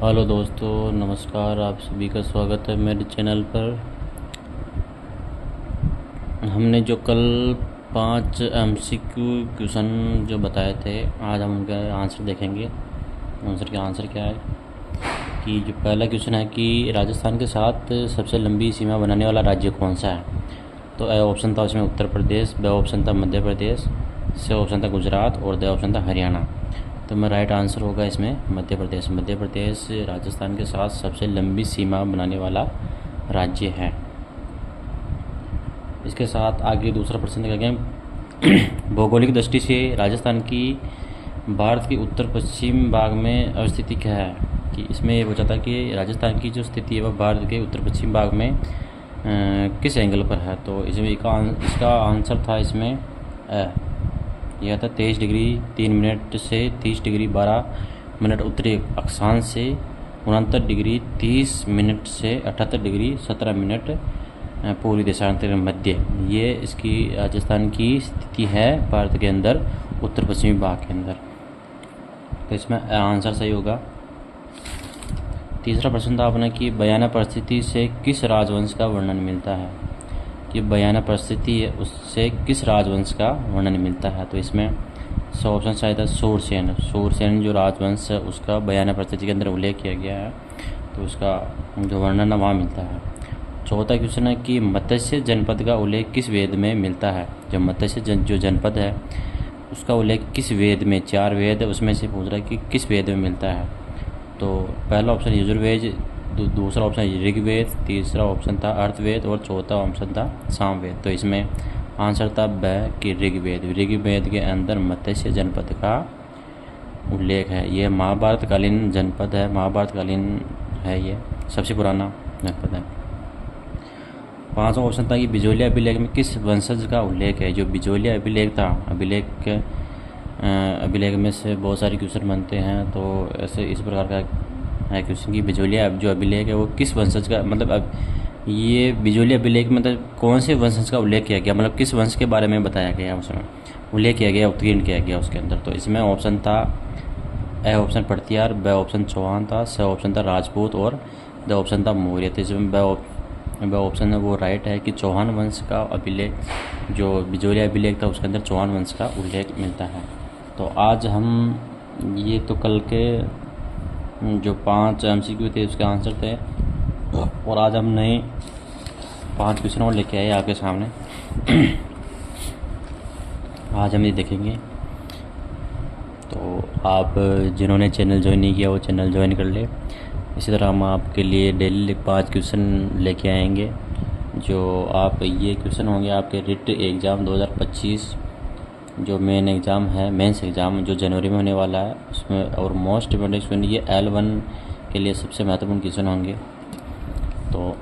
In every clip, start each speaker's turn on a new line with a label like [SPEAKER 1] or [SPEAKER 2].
[SPEAKER 1] Hello दोस्तों, नमस्कार। आप सभी का स्वागत है मेरे चैनल पर। हमने जो कल 5 MCQ क्वेश्चन जो बताए थे, आज हम उनका आंसर देखेंगे। आंसर क्या है कि जो पहला क्वेश्चन है कि राजस्थान के साथ सबसे लंबी सीमा बनाने वाला राज्य कौन सा है। तो ए ऑप्शन था उसमें उत्तर प्रदेश, बी ऑप्शन था मध्य प्रदेश, सी ऑप्शन था गुजरात और डी ऑप्शन था हरियाणा। तो मेरा राइट आंसर होगा इसमें मध्य प्रदेश। मध्य प्रदेश राजस्थान के साथ सबसे लंबी सीमा बनाने वाला राज्य है। इसके साथ आगे दूसरा प्रश्न देखेंगे। भौगोलिक दृष्टि से राजस्थान की भारत के उत्तर पश्चिम भाग में अवस्थिति क्या है। कि इसमें ये पूछा था कि राजस्थान की जो स्थिति है वह भारत के उत्तर पश्चिम भाग में किस एंगल पर है। तो इसमें इसका आंसर था इसमें यह था 23 डिग्री 3 मिनट से 30 डिग्री 12 मिनट उत्तरी अक्षांश से 69 डिग्री 30 मिनट से 78 डिग्री 17 मिनट पूर्वी देशांतर मध्य। ये इसकी राजस्थान की स्थिति है भारत के अंदर उत्तर पश्चिमी भाग के अंदर। तो इसमें आंसर सही होगा। तीसरा प्रश्न था आपने कि बयाना परिस्थिति से किस राजवंश का वर्णन मिलता है। कि बयाना परिस्थिति है उससे किस राजवंश का वर्णन मिलता है। तो इसमें सौ ऑप्शन शायद है सूरसेन जो राजवंश है उसका बयाना परिस्थिति के अंदर उल्लेख किया गया है, तो उसका जो वर्णन है वहाँ मिलता है। चौथा क्वेश्चन है कि मत्स्य जनपद का उल्लेख किस वेद में मिलता है। जो मत्स्य जो जनपद है उसका उल्लेख किस वेद में, 4 वेद है उसमें से पूछ रहा है कि किस वेद में मिलता है। तो पहला ऑप्शन यजुर्वेद, दूसरा ऑप्शन ऋग्वेद, तीसरा ऑप्शन था अर्थवेद और चौथा ऑप्शन था सामवेद। तो इसमें आंसर था ब कि ऋग्वेद। ऋग्वेद के अंदर मत्स्य जनपद का उल्लेख है। ये महाभारतकालीन जनपद है, महाभारतकालीन है, ये सबसे पुराना जनपद है। पांचवा ऑप्शन था कि बिजोलिया अभिलेख में किस वंशज का उल्लेख है। जो बिजोलिया अभिलेख था, अभिलेख में से बहुत सारे क्वेश्चन बनते हैं। तो ऐसे इस प्रकार का है क्वेश्चन कि बिजोलिया जो अभिलेख है वो किस वंशज का, मतलब अब ये बिजोलिया अभिलेख मतलब कौन से वंशज का उल्लेख किया गया, मतलब किस वंश के बारे में बताया गया, उसमें उल्लेख किया गया, उत्कीर्ण किया गया उसके अंदर। तो इसमें ऑप्शन था ए ऑप्शन पड़तियार, बी ऑप्शन चौहान था, सी ऑप्शन था राजपूत और द ऑप्शन था मौर्य। तो इसमें बी ऑप्शन है वो राइट है कि चौहान वंश का अभिलेख, जो बिजोलिया अभिलेख था उसके अंदर चौहान वंश का उल्लेख मिलता है। तो आज हम ये तो कल के जो 5 MCQ थे उसके आंसर थे, और आज हम नए 5 क्वेश्चन और लेके आए आपके सामने। आज हम ये देखेंगे। तो आप जिन्होंने चैनल ज्वाइन नहीं किया वो चैनल ज्वाइन कर ले। इसी तरह हम आपके लिए डेली 5 क्वेश्चन लेके आएंगे। जो आप ये क्वेश्चन होंगे आपके रिट एग्ज़ाम 2025 जो मेन एग्ज़ाम है, मेंस एग्ज़ाम जो जनवरी में होने वाला है उसमें। और मोस्ट इम्पोर्टेंट क्वेश्चन ये L1 के लिए सबसे महत्वपूर्ण क्वेश्चन होंगे। तो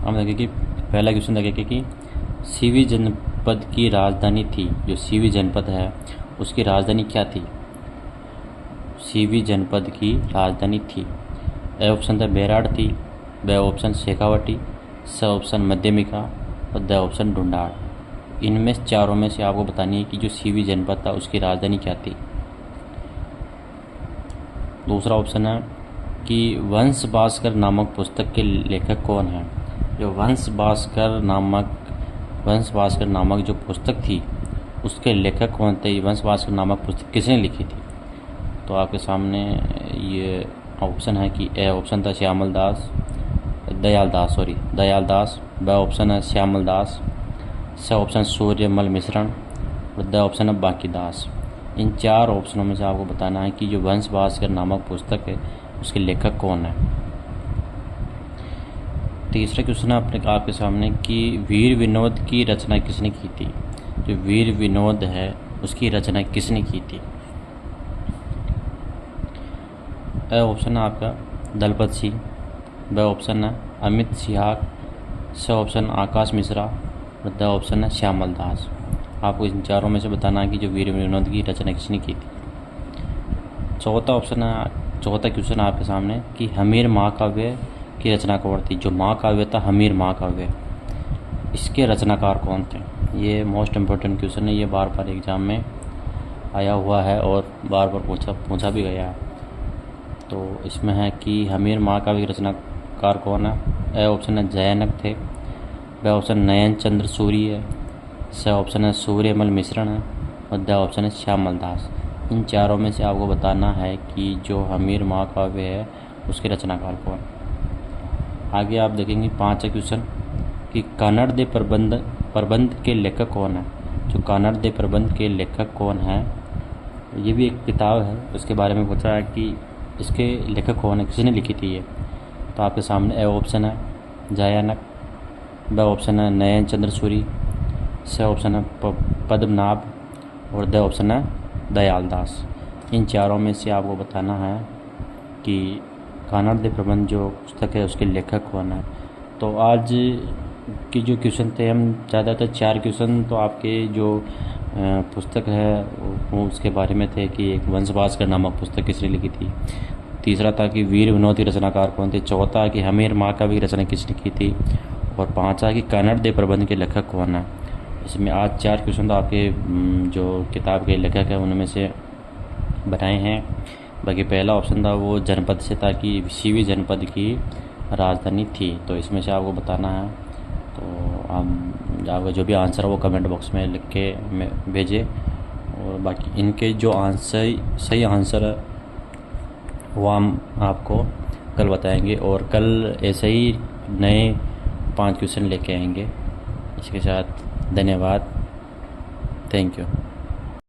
[SPEAKER 1] हम देखें कि पहला क्वेश्चन देखें कि सीवी जनपद की राजधानी थी। जो सीवी जनपद है उसकी राजधानी क्या थी। सीवी जनपद की राजधानी थी। ए ऑप्शन था बेराड़ थी, B option Shekhawati, C option Madhyamika और द ऑप्शन ढूंढाड़। इनमें चारों में से आपको बतानी है कि जो सीवी जनपद था उसकी राजधानी क्या थी। दूसरा ऑप्शन है कि वंश भास्कर नामक पुस्तक के लेखक कौन है। जो वंश भास्कर नामक जो पुस्तक थी उसके लेखक कौन थे। वंश भास्कर नामक पुस्तक किसने लिखी थी। तो आपके सामने ये ऑप्शन है कि ए ऑप्शन था दयाल दास, बी ऑप्शन है श्यामल दास, सी ऑप्शन सूर्यमल मिश्रण और द ऑप्शन है बाकी दास। इन 4 ऑप्शनों में से आपको बताना है कि जो वंश भास्कर नामक पुस्तक है उसके लेखक कौन है। तीसरा क्वेश्चन है आपके सामने कि वीर विनोद की रचना किसने की थी। जो वीर विनोद है उसकी रचना किसने की थी। ए ऑप्शन है आपका दलपत सिंह, बी ऑप्शन है अमित सिहाग, सी ऑप्शन आकाश मिश्रा और द ऑप्शन है श्यामल दास। आपको इन चारों में से बताना है कि जो वीर विनोद की रचना किसने की थी। चौथा क्वेश्चन है आपके सामने कि हमीर महाकाव्य की रचना कौन थी। जो महाकाव्य था हमीर महाकाव्य, इसके रचनाकार कौन थे। ये मोस्ट इम्पोर्टेंट क्वेश्चन है। ये बार बार एग्ज़ाम में आया हुआ है और बार बार पूछा भी गया है। तो इसमें है कि हमीर महाकाव्य के रचनाकार कौन है। ए ऑप्शन है जयानक थे, बी ऑप्शन नयन चंद्र सूरी है, सी ऑप्शन है सूर्यमल मिश्रण है और द ऑप्शन है श्यामल दास। इन चारों में से आपको बताना है कि जो हमीर महाकाव्य है उसके रचनाकार कौन। आगे आप देखेंगे 5 क्वेश्चन कि कानड़ दे प्रबंध के लेखक कौन है। जो कानड़ दे प्रबंध के लेखक कौन है, ये भी एक किताब है, उसके बारे में पूछा है कि इसके लेखक कौन है, किसने लिखी थी ये। तो आपके सामने ए ऑप्शन है जयानक, बी ऑप्शन है नयन चंद्र सूरी, सी ऑप्शन है पद्मनाभ और द ऑप्शन है दयाल दास। इन चारों में से आपको बताना है कि कानड़ दे प्रबंध जो पुस्तक है उसके लेखक कौन है। तो आज की जो क्वेश्चन थे, हम ज़्यादातर 4 क्वेश्चन तो आपके जो पुस्तक है वो उसके बारे में थे कि एक वंश भास्कर नामक पुस्तक किसने लिखी थी। तीसरा था कि वीर विनोद के रचनाकार कौन थे। चौथा कि हमीर महाकाव्य की रचना किसने की थी। और 5वां कि कानड़ दे प्रबंध के लेखक कौन है। इसमें आज 4 क्वेश्चन तो आपके जो किताब के लेखक हैं उनमें से बनाए हैं। बाकी पहला ऑप्शन था वो जनपद से था कि सीवी जनपद की राजधानी थी। तो इसमें से आपको बताना है। तो हम आपका जो भी आंसर है वो कमेंट बॉक्स में लिख के भेजें। और बाकी इनके जो आंसर सही आंसर है वो हम आपको कल बताएंगे और कल ऐसे ही नए 5 क्वेश्चन लेके आएंगे। इसके साथ धन्यवाद, थैंक यू।